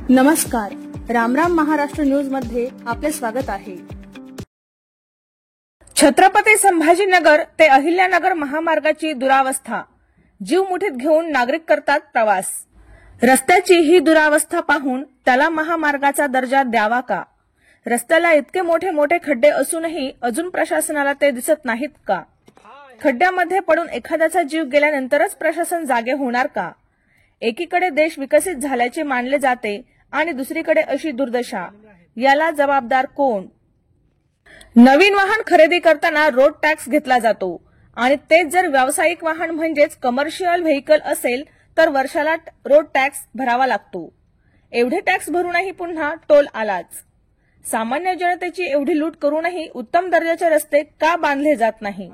नमस्कार, रामराम महाराष्ट्र न्यूज मध्ये आपले स्वागत आहे। छत्रपती संभाजीनगर ते अहिल्यानगर महामार्गाची दुरावस्था, जीव मुठीत घेऊन नागरिक करतात प्रवास। रस्त्याची ही दुरावस्था पाहून त्याला महामार्गाचा दर्जा द्यावा का? रस्त्याला इतके मोठे मोठे खड्डे असूनही अजून प्रशासनाला ते दिसत नाहीत का? खड्ड्यामध्ये पडून एखाद्याचा जीव गेल्यानंतरच प्रशासन जागे होणार का? एकीकडे देश विकसित झाल्याचे मानले जाते आणि दुसरीकडे अशी दुर्दशा, याला जबाबदार कोण? नवीन वाहन खरेदी करताना रोड टॅक्स घेतला जातो आणि तेच जर व्यावसायिक वाहन म्हणजेच कमर्शियल व्हेकल असेल तर वर्षाला रोड टॅक्स भरावा लागतो। एवढे टॅक्स भरूनही पुन्हा टोल आलाच। सामान्य जनतेची एवढी लूट करूनही उत्तम दर्जाचे रस्ते का बांधले जात नाही?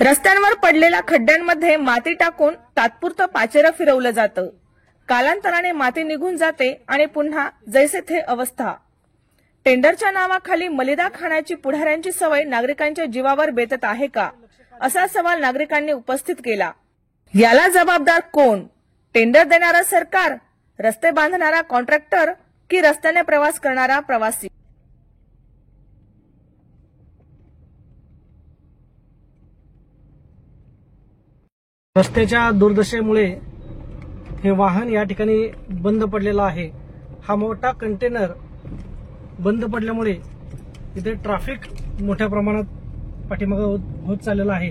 रस्त्यांवर पडलेल्या खड्ड्यांमध्ये माती टाकून तात्पुरतं पाचेरं फिरवलं जातं। कालांतराने माती निघून जाते आणि पुन्हा जैसे थे अवस्था। टेंडरच्या नावाखाली मलिदा खाण्याची पुढाऱ्यांची सवय नागरिकांच्या जीवावर बेतत आहे का, असा सवाल नागरिकांनी उपस्थित केला। याला जबाबदार कोण? टेंडर देणारा सरकार, रस्ते बांधणारा कॉन्ट्रॅक्टर की रस्त्याने प्रवास करणारा प्रवासी? रस्त्याच्या दुर्दशेमुळे हे वाहन या ठिकाणी बंद पडलेलं आहे। हा मोठा कंटेनर बंद पडल्यामुळे इथे ट्रॅफिक मोठ्या प्रमाणात पाठीमागे होत चाललेला आहे।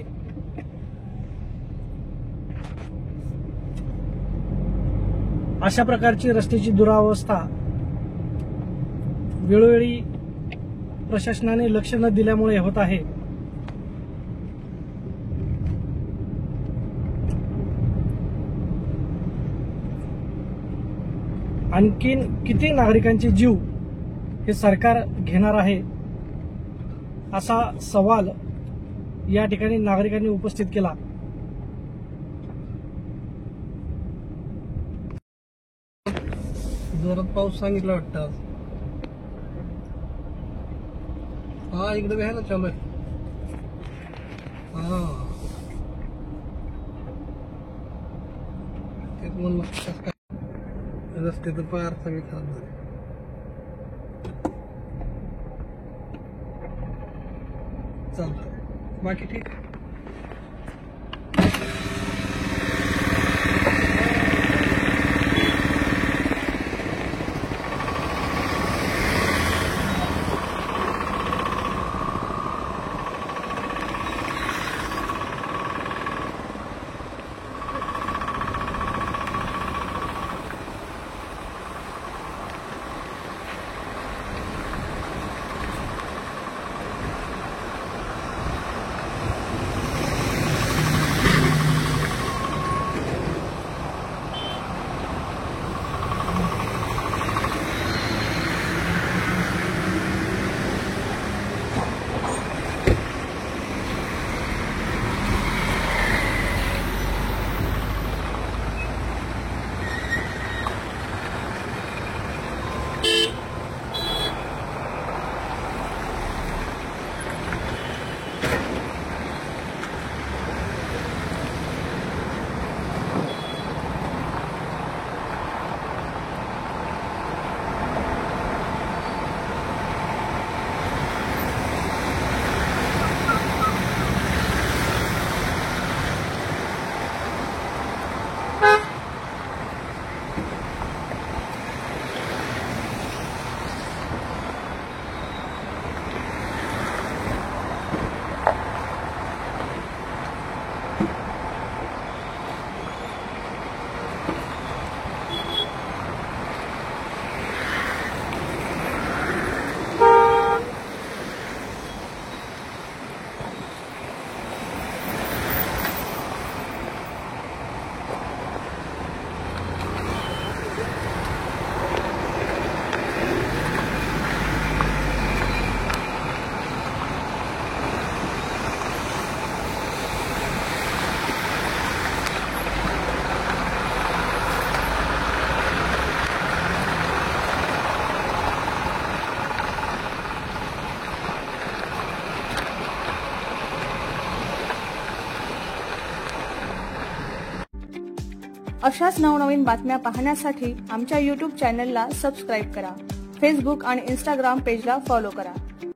अशा प्रकारची रस्त्याची दुरावस्था वेळोवेळी प्रशासनाने लक्ष न दिल्यामुळे होत आहे। आणखीन किती नागरिकांचे जीव हे सरकार घेणार आहे, असा सवाल या ठिकाणी नागरिकांनी उपस्थित केला। जोरात पाऊस सांगितला वाटतं। हा इकडे घ्यायला चालू आहे। हा तेच म्हणलं रस्ते तर पार सगळे खराब झाले। चालतं, बाकी ठीक। अशाच नवनवीन बातम्या पाहण्यासाठी आमच्या YouTube चॅनलला सबस्क्राईब करा. फेसबुक आणि Instagram पेजला फॉलो करा.